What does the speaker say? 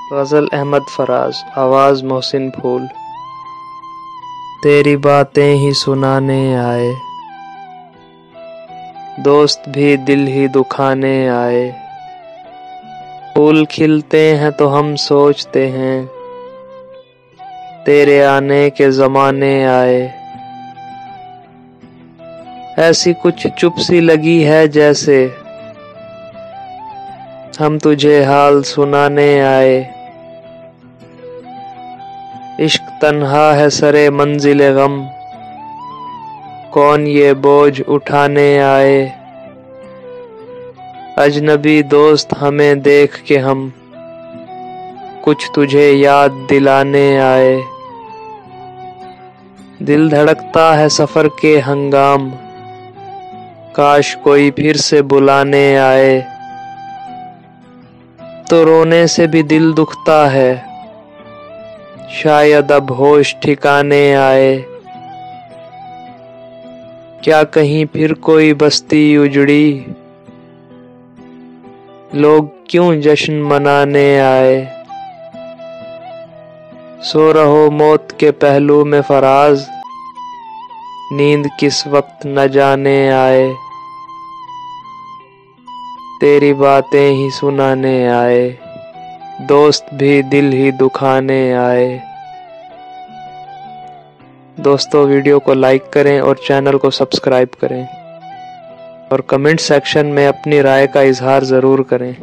गज़ल अहमद फराज, आवाज़ मोहसिन फूल। तेरी बातें ही सुनाने आए, दोस्त भी दिल ही दुखाने आए। फूल खिलते हैं तो हम सोचते हैं, तेरे आने के ज़माने आए। ऐसी कुछ चुप सी लगी है जैसे हम तुझे हाल सुनाने आए। इश्क तन्हा है सरे मंजिले गम, कौन ये बोझ उठाने आए। अजनबी दोस्त हमें देख के हम कुछ तुझे याद दिलाने आए। दिल धड़कता है सफर के हंगाम, काश कोई फिर से बुलाने आए। तो रोने से भी दिल दुखता है, शायद अब होश ठिकाने आए। क्या कहीं फिर कोई बस्ती उजड़ी, लोग क्यों जश्न मनाने आए। सो रहो मौत के पहलू में फराज, नींद किस वक्त न जाने आए। तेरी बातें ही सुनाने आए, दोस्त भी दिल ही दुखाने आए। दोस्तों, वीडियो को लाइक करें और चैनल को सब्सक्राइब करें और कमेंट सेक्शन में अपनी राय का इजहार ज़रूर करें।